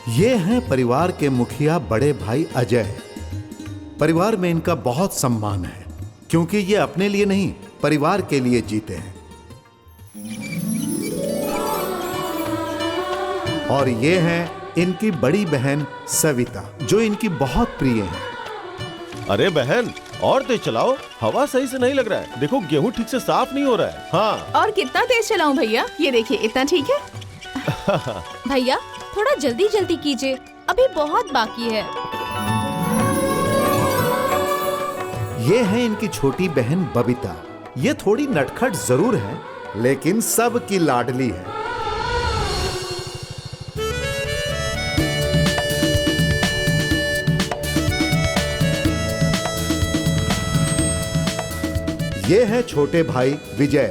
ये हैं परिवार के मुखिया बड़े भाई अजय। परिवार में इनका बहुत सम्मान है क्योंकि ये अपने लिए नहीं परिवार के लिए जीते हैं। और ये हैं इनकी बड़ी बहन सविता जो इनकी बहुत प्रिय है। अरे बहन और तेज चलाओ, हवा सही से नहीं लग रहा है। देखो गेहूं ठीक से साफ नहीं हो रहा है। हाँ। और कितना तेज चलाऊं भैया? ये देखिए इतना ठीक है। भैया थोड़ा जल्दी जल्दी कीजिए, अभी बहुत बाकी है। ये है इनकी छोटी बहन बबीता। ये थोड़ी नटखट जरूर है लेकिन सबकी लाडली है। ये है छोटे भाई विजय,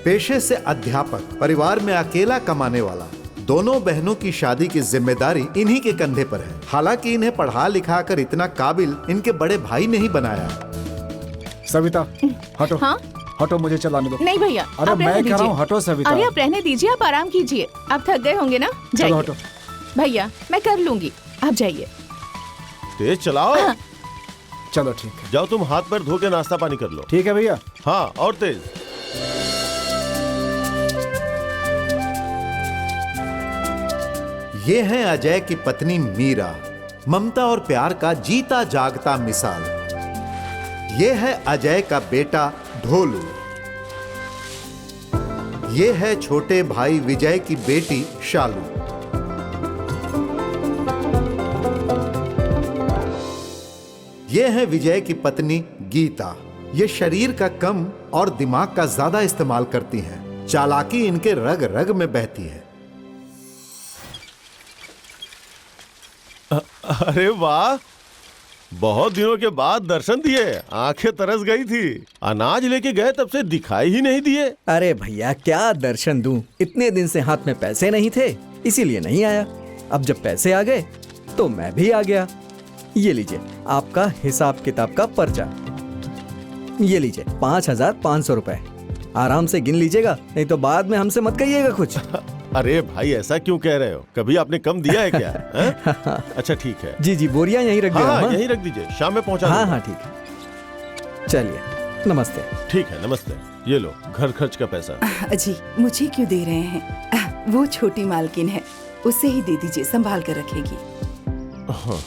पेशे से अध्यापक, परिवार में अकेला कमाने वाला। दोनों बहनों की शादी की जिम्मेदारी इन्हीं के कंधे पर है। हालांकि इन्हें पढ़ा लिखा कर इतना काबिल इनके बड़े भाई ने ही बनाया। सविता हटो। हाँ? हटो, मुझे चलाने दो। नहीं भैया, अरे आप मैं रहने कह रहा हूँ दीजिए। हटो सविता। अरे आप रहने दीजिए, आप आराम कीजिए। आप थक गए होंगे ना, जाइए। चलो हटो। भैया मैं कर लूंगी, आप जाइए। तेज चलाओ। हाँ। चलो ठीक है। जाओ तुम हाथ पैर धो के नाश्ता पानी कर लो। ठीक है भैया। हाँ और तेज। ये है अजय की पत्नी मीरा, ममता और प्यार का जीता जागता मिसाल। ये है अजय का बेटा ढोलू। ये है छोटे भाई विजय की बेटी शालू। ये है विजय की पत्नी गीता। ये शरीर का कम और दिमाग का ज्यादा इस्तेमाल करती हैं। चालाकी इनके रग रग में बहती है। अरे वाह, बहुत दिनों के बाद दर्शन दिए, आंखें तरस गई थी। अनाज लेके गए तब से दिखाई ही नहीं दिए। अरे भैया क्या दर्शन दूं, इतने दिन से हाथ में पैसे नहीं थे इसीलिए नहीं आया। अब जब पैसे आ गए तो मैं भी आ गया। ये लीजिए आपका हिसाब किताब का पर्चा। ये लीजिए 5,500 रुपए, आराम से गिन लीजिएगा, नहीं तो बाद में हमसे मत कहिएगा कुछ। अरे भाई ऐसा क्यों कह रहे हो? कभी आपने कम दिया है क्या? अच्छा ठीक है। जी जी बोरियां यहीं रख दिया। हाँ यहीं रख दीजिए, शाम में पहुंचा हाँ दूंगा। हाँ ठीक है, चलिए नमस्ते। ठीक है नमस्ते, ये लो घर खर्च का पैसा। जी मुझे क्यों दे रहे हैं? वो छोटी मालकिन है, उससे ही दे दीजिए, संभाल कर रखेगी। हाँ।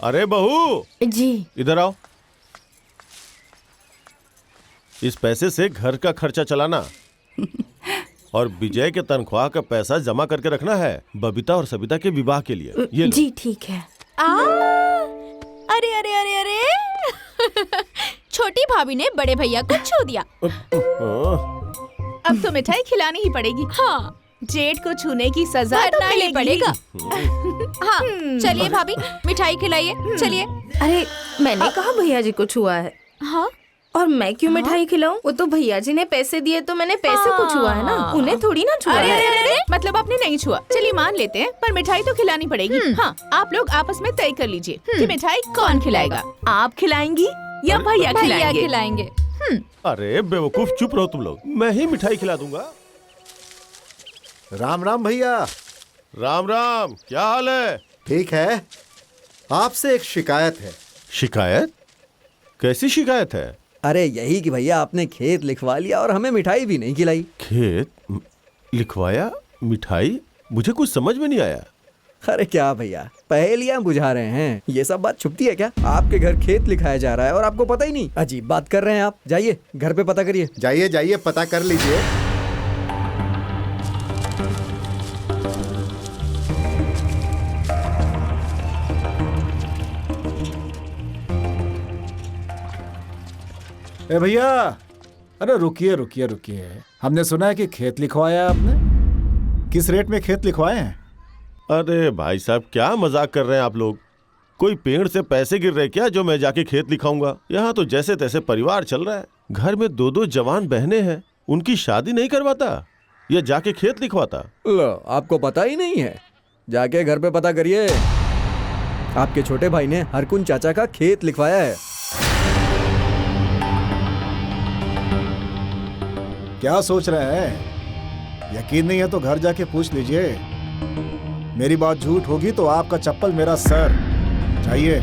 अरे बहू जी इधर आओ। इस पैसे से घर का खर्चा चलाना और विजय के तनख्वाह का पैसा जमा करके रखना है बबीता और सविता के विवाह के लिए। ये लो। जी ठीक है। अरे अरे अरे अरे छोटी भाभी ने बड़े भैया को छू दिया। अब तो मिठाई खिलानी ही पड़ेगी। हाँ जेठ को छूने की सजा तो तो मिलनी मिलेगी। पड़ेगा। हाँ चलिए भाभी मिठाई खिलाइए, चलिए। अरे मैंने कहा भैया जी को छुआ है। हाँ और मैं क्यों मिठाई खिलाऊं? वो तो भैया जी ने पैसे दिए तो मैंने पैसे को छुआ है ना, उन्हें थोड़ी ना छुआ अरे है। अरे अरे मतलब आपने नहीं छुआ, चलिए मान लेते हैं, पर मिठाई तो खिलानी पड़ेगी। हाँ आप लोग आपस में तय कर लीजिए कि मिठाई कौन खिलाएगा, आप खिलाएंगी या भैया भैया खिलाएंगे? खिलाएंगे। अरे बेवकूफ चुप रहो तुम लोग, मैं ही मिठाई खिला दूंगा। राम राम भैया। राम राम, क्या हाल है? ठीक है, आपसे एक शिकायत है। शिकायत? कैसी शिकायत है? अरे यही कि भैया आपने खेत लिखवा लिया और हमें मिठाई भी नहीं खिलाई। खेत लिखवाया, मिठाई? मुझे कुछ समझ में नहीं आया। अरे क्या भैया पहेलियां बुझा रहे हैं, ये सब बात छुपती है क्या? आपके घर खेत लिखाया जा रहा है और आपको पता ही नहीं, अजीब बात कर रहे हैं आप। जाइए घर पे पता करिए। जाइए जाइए पता कर लीजिए। ए भैया, अरे रुकिए रुकिए रुकिए, हमने सुना है कि खेत लिखवाया आपने। किस रेट में खेत लिखवाए हैं? अरे भाई साहब क्या मजाक कर रहे हैं आप लोग? कोई पेड़ से पैसे गिर रहे क्या जो मैं जाके खेत लिखाऊंगा? यहाँ तो जैसे तैसे परिवार चल रहा है। घर में 2-2 जवान बहनें हैं, उनकी शादी नहीं करवाता या जाके खेत लिखवाता? लो आपको पता ही नहीं है, जाके घर पे पता करिए। आपके छोटे भाई ने हरकुन चाचा का खेत लिखवाया है। क्या सोच रहे हैं? यकीन नहीं है तो घर जाके पूछ लीजिए। मेरी बात झूठ होगी तो आपका चप्पल मेरा सर। चाहिए?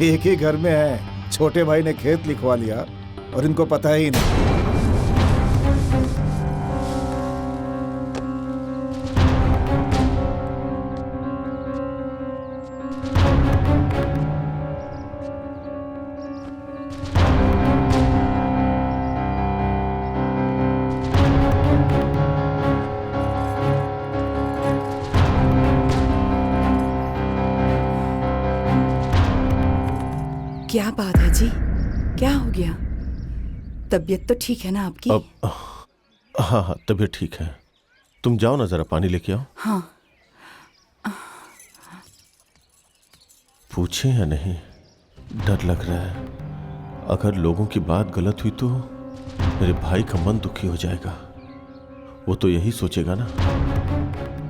एक ही घर में है, छोटे भाई ने खेत लिखवा लिया और इनको पता ही नहीं। क्या बात है जी, क्या हो गया? तबीयत तो ठीक है ना आपकी? अब हाँ, तबीयत ठीक है। तुम जाओ ना, जरा पानी लेके आओ। हाँ। पूछे या नहीं, डर लग रहा है। अगर लोगों की बात गलत हुई तो मेरे भाई का मन दुखी हो जाएगा। वो तो यही सोचेगा ना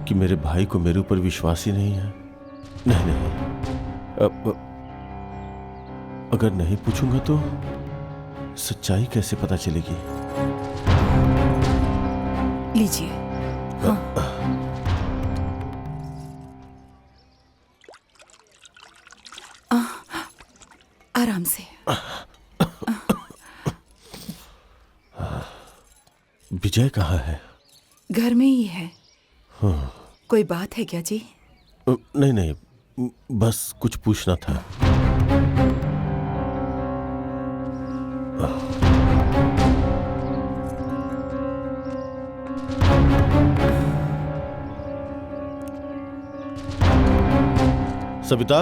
कि मेरे भाई को मेरे ऊपर विश्वास ही नहीं है। नहीं, अगर नहीं पूछूंगा तो सच्चाई कैसे पता चलेगी? लीजिए। हाँ। आराम से। विजय कहाँ है? घर में ही है। हाँ। कोई बात है क्या जी? नहीं, बस कुछ पूछना था। सविता,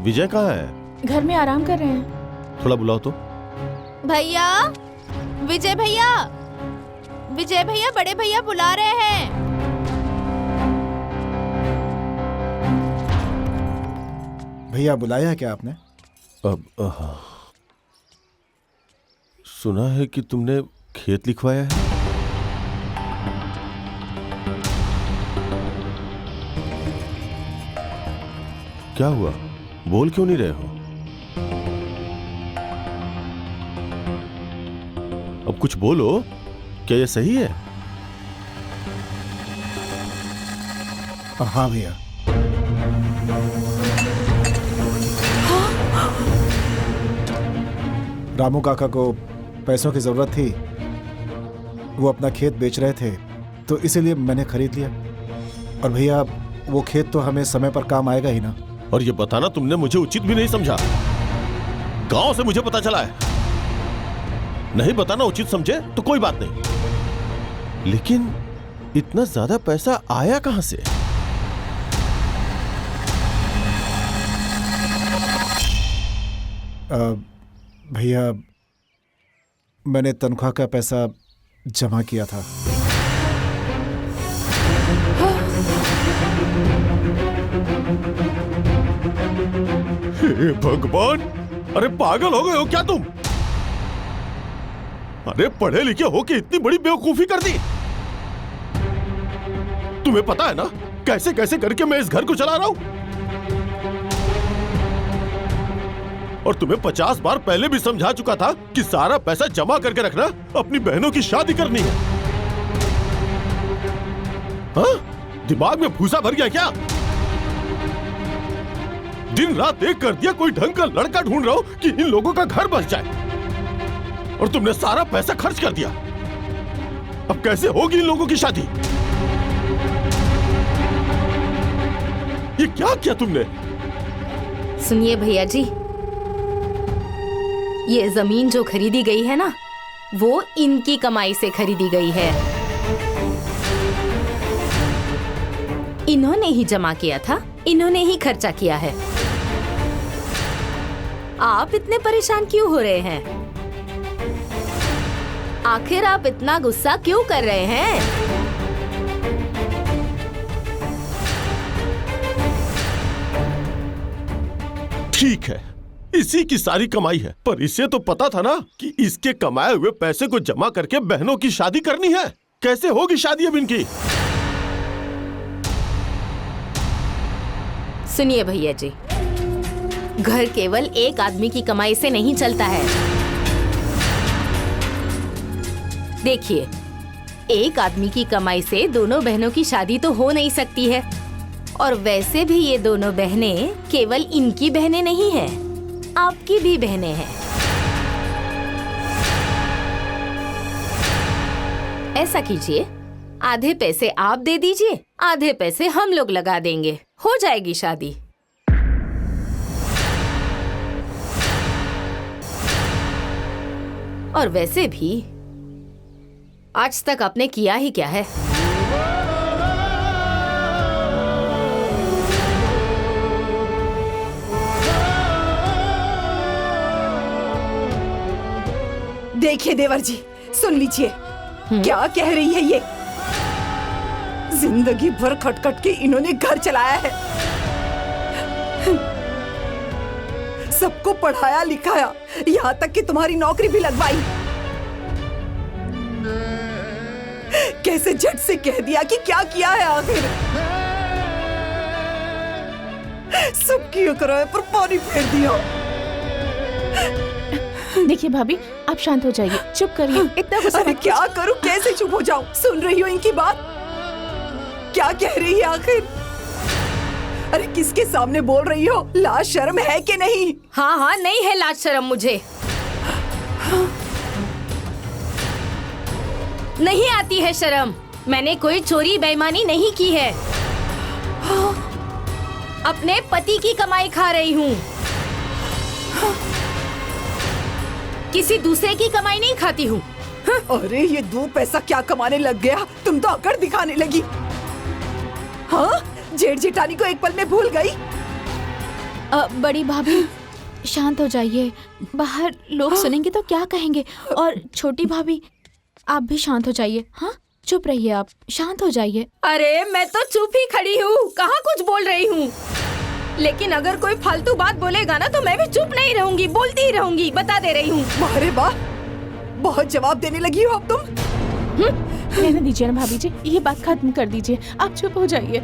विजय कहाँ है? घर में आराम कर रहे हैं। थोड़ा बुलाओ तो। भैया, विजय भैया, विजय भैया, बड़े भैया बुला रहे हैं। भैया बुलाया क्या आपने? अब सुना है कि तुमने खेत लिखवाया है। क्या हुआ? बोल क्यों नहीं रहे हो? अब कुछ बोलो, क्या ये सही है? हाँ भैया। रामू काका को पैसों की जरूरत थी, वो अपना खेत बेच रहे थे तो इसीलिए मैंने खरीद लिया। और भैया वो खेत तो हमें समय पर काम आएगा ही ना। और ये बताना तुमने मुझे उचित भी नहीं समझा। गांव से मुझे पता चला है। नहीं बताना उचित समझे तो कोई बात नहीं, लेकिन इतना ज्यादा पैसा आया कहां से? भैया मैंने तनख्वाह का पैसा जमा किया था। हे भगवान, अरे पागल हो गए हो क्या तुम? अरे पढ़े लिखे हो के इतनी बड़ी बेवकूफी कर दी। तुम्हें पता है ना कैसे कैसे करके मैं इस घर को चला रहा हूं? और तुम्हें 50 बार पहले भी समझा चुका था कि सारा पैसा जमा करके रखना, अपनी बहनों की शादी करनी है। हाँ? दिमाग में भूसा भर गया क्या? दिन रात एक कर दिया, कोई ढंग का लड़का ढूंढ रहा हूं कि इन लोगों का घर बस जाए, और तुमने सारा पैसा खर्च कर दिया। अब कैसे होगी इन लोगों की शादी? ये क्या किया तुमने? सुनिए भैया जी, ये जमीन जो खरीदी गई है ना, वो इनकी कमाई से खरीदी गई है। इन्होंने ही जमा किया था, इन्होंने ही खर्चा किया है। आप इतने परेशान क्यों हो रहे हैं? आखिर आप इतना गुस्सा क्यों कर रहे हैं? ठीक है, इसी की सारी कमाई है, पर इसे तो पता था ना कि इसके कमाए हुए पैसे को जमा करके बहनों की शादी करनी है। कैसे होगी शादी अब इनकी? सुनिए भैया जी, घर केवल एक आदमी की कमाई से नहीं चलता है। देखिए, एक आदमी की कमाई से दोनों बहनों की शादी तो हो नहीं सकती है। और वैसे भी ये दोनों बहनें केवल इनकी बहनें नहीं हैं, आपकी भी बहनें हैं। ऐसा कीजिए, आधे पैसे आप दे दीजिए, आधे पैसे हम लोग लगा देंगे, हो जाएगी शादी। और वैसे भी आज तक आपने किया ही क्या है? देखिए देवर जी, सुन लीजिए क्या कह रही है ये। जिंदगी भर खटखट के इन्होंने घर चलाया है, सबको पढ़ाया लिखाया, यहाँ तक कि तुम्हारी नौकरी भी लगवाई। कैसे झट से कह दिया कि क्या किया है आखिर। सबकी अकराए पर पानी फेर दिया। देखिए भाभी, आप शांत हो जाइए, चुप करिए, इतना गुस्सा अरे मत क्या करूं, कैसे चुप हो जाऊं? सुन रही हो इनकी बात, क्या कह रही है आखिर? अरे किसके सामने बोल रही हो? लाज शर्म है कि नहीं? हाँ हाँ, नहीं है लाज शर्म मुझे। नहीं आती है शर्म। मैंने कोई चोरी बेईमानी नहीं की है। अपने पति की कमाई खा रही हूँ, किसी दूसरे की कमाई नहीं खाती हूँ। अरे ये दो पैसा क्या कमाने लग गया, तुम तो अकड़ दिखाने लगी। हाँ, जेठ जेठानी को एक पल में भूल गई। बड़ी भाभी शांत हो जाइए, बाहर लोग सुनेंगे तो क्या कहेंगे। और छोटी भाभी आप भी शांत हो जाइए। हाँ, चुप रहिए, आप शांत हो जाइए। अरे मैं तो चुप ही खड़ी हूँ, कहाँ कुछ बोल रही हूँ। लेकिन अगर कोई फालतू बात बोलेगा ना तो मैं भी चुप नहीं रहूंगी, बोलती ही रहूंगी, बता दे रही हूँ। अरे वाह, बहुत जवाब देने लगी हो अब तुम। रहने दीजिए ना भाभी जी, ये बात खत्म कर दीजिए, आप चुप हो जाइए।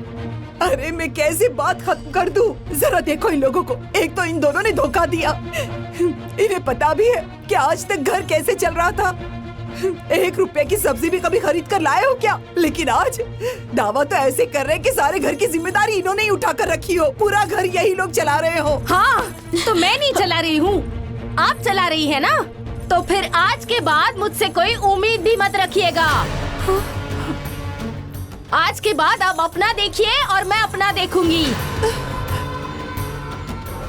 अरे मैं कैसे बात खत्म कर दूं? जरा देखो इन लोगों को, एक तो इन दोनों ने धोखा दिया। इन्हें पता भी है कि आज तक घर कैसे चल रहा था। 1 रुपए की सब्जी भी कभी खरीद कर लाए हो क्या? लेकिन आज दावा तो ऐसे कर रहे हैं कि सारे घर की जिम्मेदारी इन्होंने ही उठा कर रखी हो, पूरा घर यही लोग चला रहे हो। हाँ, तो मैं नहीं चला रही हूँ, आप चला रही है ना। तो फिर आज के बाद मुझसे कोई उम्मीद भी मत रखिएगा। आज के बाद आप अपना देखिए और मैं अपना देखूंगी।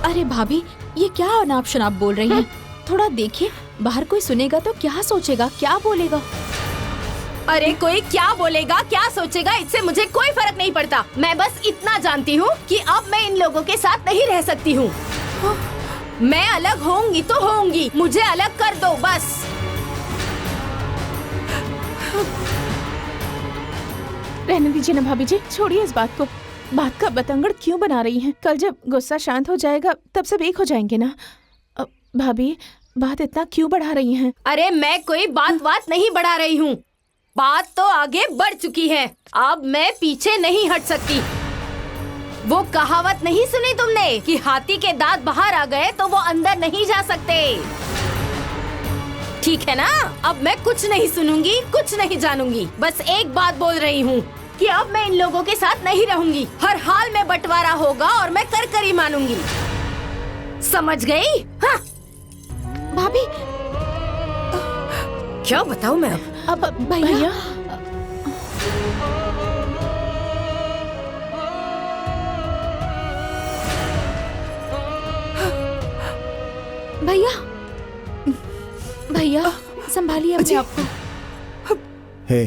अरे भाभी, ये क्या अनाप शनाप बोल रही हैं? थोड़ा देखिए, बाहर कोई सुनेगा तो क्या सोचेगा, क्या बोलेगा? अरे कोई क्या बोलेगा, क्या सोचेगा, इससे मुझे कोई फर्क नहीं पड़ता। मैं बस इतना जानती हूँ कि अब मैं इन लोगों के साथ नहीं रह सकती हूँ। मैं अलग होंगी तो होंगी, मुझे अलग कर दो बस। रहने दीजिए ना भाभी जी, छोड़िए इस बात को। बात का बतंगड़ क्यों बना रही हैं? कल जब गुस्सा शांत हो जाएगा तब सब एक हो जाएंगे ना। भाभी, बात इतना क्यों बढ़ा रही हैं? अरे मैं कोई बात नहीं बढ़ा रही हूँ, बात तो आगे बढ़ चुकी है। अब मैं पीछे नहीं हट सकती। वो कहावत नहीं सुनी तुमने कि हाथी के दांत बाहर आ गए तो वो अंदर नहीं जा सकते? ठीक है ना, अब मैं कुछ नहीं सुनूंगी, कुछ नहीं जानूंगी। बस एक बात बोल रही हूँ कि अब मैं इन लोगों के साथ नहीं रहूंगी। हर हाल में बंटवारा होगा और मैं कर ही मानूंगी। समझ गई? हाँ। भाभी, क्या बताऊँ मैं अब? भैया, भैया, भैया संभालिए अपने आप को। हे,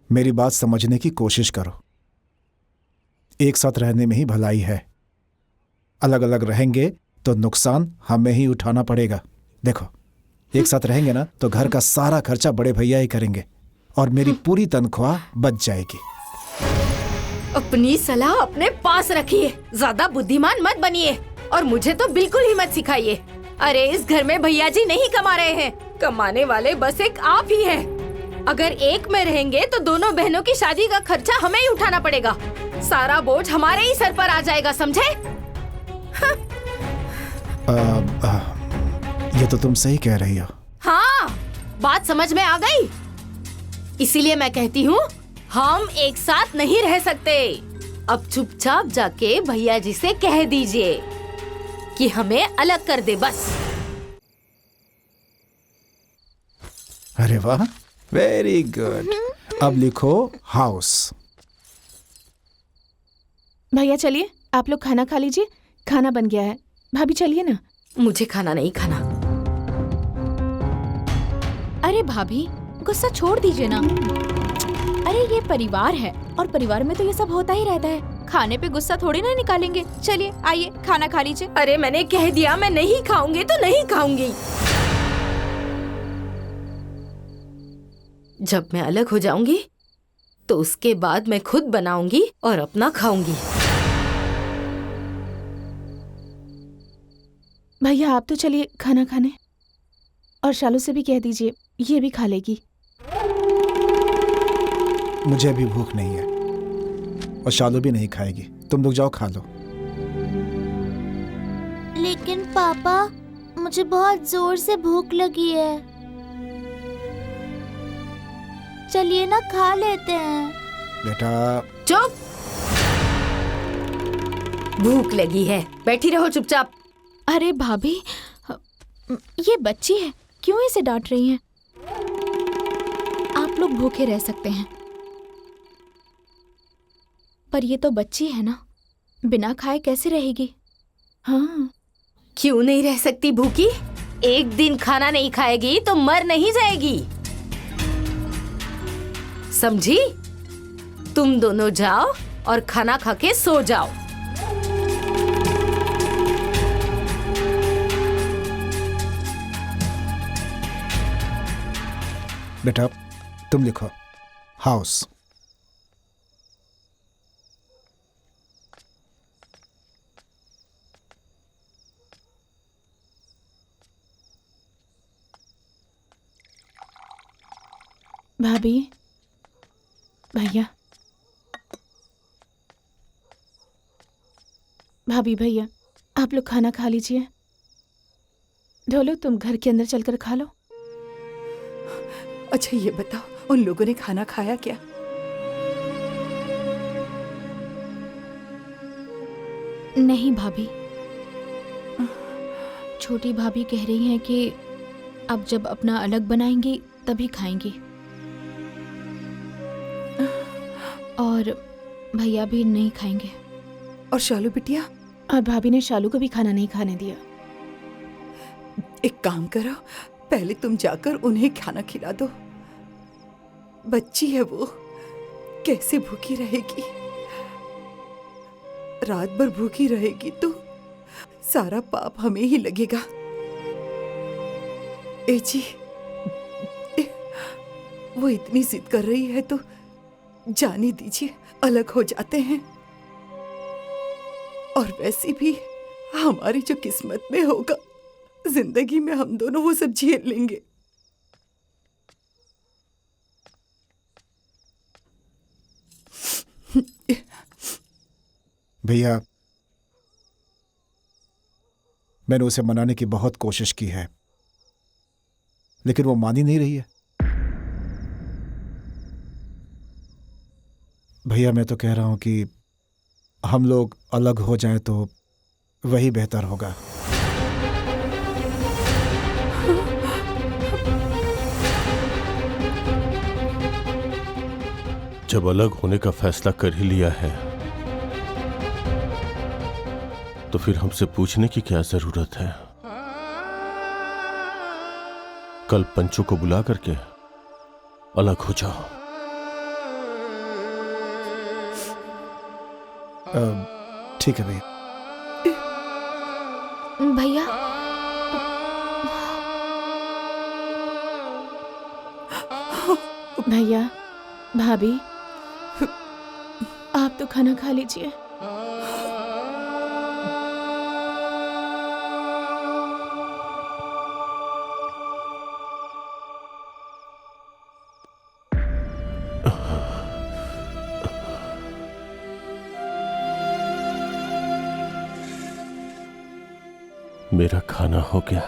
मेरी बात समझने की कोशिश करो। एक साथ रहने में ही भलाई है। अलग अलग रहेंगे तो नुकसान हमें ही उठाना पड़ेगा। देखो, एक साथ रहेंगे ना तो घर का सारा खर्चा बड़े भैया ही करेंगे और मेरी पूरी तनख्वाह बच जाएगी। अपनी सलाह अपने पास रखिए, ज्यादा बुद्धिमान मत बनिए और मुझे तो बिल्कुल ही मत सिखाइए। अरे इस घर में भैया जी नहीं कमा रहे हैं, कमाने वाले बस एक आप ही हैं। अगर एक में रहेंगे तो दोनों बहनों की शादी का खर्चा हमें ही उठाना पड़ेगा। सारा बोझ हमारे ही सर पर आ जाएगा, समझे? ये तो तुम सही कह रही हो। हाँ, बात समझ में आ गई? इसीलिए मैं कहती हूँ हम एक साथ नहीं रह सकते। अब चुपचाप जाके भैया जी से कह दीजिए कि हमें अलग कर दे बस। अरे वाह, वेरी गुड। अब लिखो हाउस। भैया चलिए, आप लोग खाना खा लीजिए, खाना बन गया है। भाभी चलिए ना। मुझे खाना नहीं खाना। अरे भाभी, गुस्सा छोड़ दीजिए ना। अरे ये परिवार है और परिवार में तो ये सब होता ही रहता है। खाने पे गुस्सा थोड़ी ना निकालेंगे। चलिए आइए खाना खा लीजिए। अरे मैंने कह दिया मैं नहीं खाऊंगी तो नहीं खाऊंगी। जब मैं अलग हो जाऊंगी तो उसके बाद मैं खुद बनाऊंगी और अपना खाऊंगी। भैया आप तो चलिए खाना खाने, और शालू से भी कह दीजिए, ये भी खा लेगी। मुझे अभी भूख नहीं है और शालू भी नहीं खाएगी। तुम लोग जाओ खा लो। लेकिन पापा, मुझे बहुत जोर से भूख लगी है। चलिए ना खा लेते हैं। बेटा चुप। भूख लगी है, बैठी रहो चुपचाप। अरे भाभी, ये बच्ची है, क्यों इसे डांट रही हैं? आप लोग भूखे रह सकते हैं, पर ये तो बच्ची है ना, बिना खाए कैसे रहेगी? हाँ, क्यों नहीं रह सकती भूखी? एक दिन खाना नहीं खाएगी तो मर नहीं जाएगी, समझी? तुम दोनों जाओ और खाना खा के सो जाओ। बेटा तुम लिखो हाउस। भाभी, भैया, भाभी भैया, आप लोग खाना खा लीजिए। ढोलो, तुम घर के अंदर चलकर खा लो। अच्छा ये बताओ, उन लोगों ने खाना खाया क्या? नहीं भाभी, छोटी भाभी कह रही हैं कि अब जब अपना अलग बनाएंगी तभी खाएंगी, और भैया भी नहीं खाएंगे। और शालू बिटिया? और भाभी ने शालू को भी खाना नहीं खाने दिया। एक काम करो, पहले तुम जाकर उन्हें खाना खिला दो। बच्ची है वो, कैसे भूखी रहेगी? रात भर भूखी रहेगी तो सारा पाप हमें ही लगेगा। ए जी, वो इतनी जिद कर रही है तो जाने दीजिए, अलग हो जाते हैं। और वैसे भी हमारी जो किस्मत में होगा, जिंदगी में हम दोनों वो सब झेल लेंगे। भैया, मैंने उसे मनाने की बहुत कोशिश की है, लेकिन वो मान ही नहीं रही है। भैया मैं तो कह रहा हूं कि हम लोग अलग हो जाएं तो वही बेहतर होगा। जब अलग होने का फैसला कर ही लिया है तो फिर हमसे पूछने की क्या जरूरत है? कल पंचू को बुला करके अलग हो जाओ। ठीक है भैया। भैया, भैया, भाभी, आप तो खाना खा लीजिए। मेरा खाना हो गया।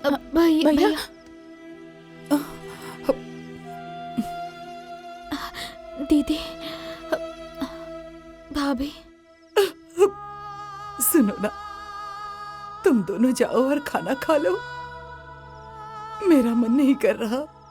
भैया भैया? दीदी, भाभी। सुनो ना, तुम दोनों जाओ और खाना खा लो। मेरा मन नहीं कर रहा।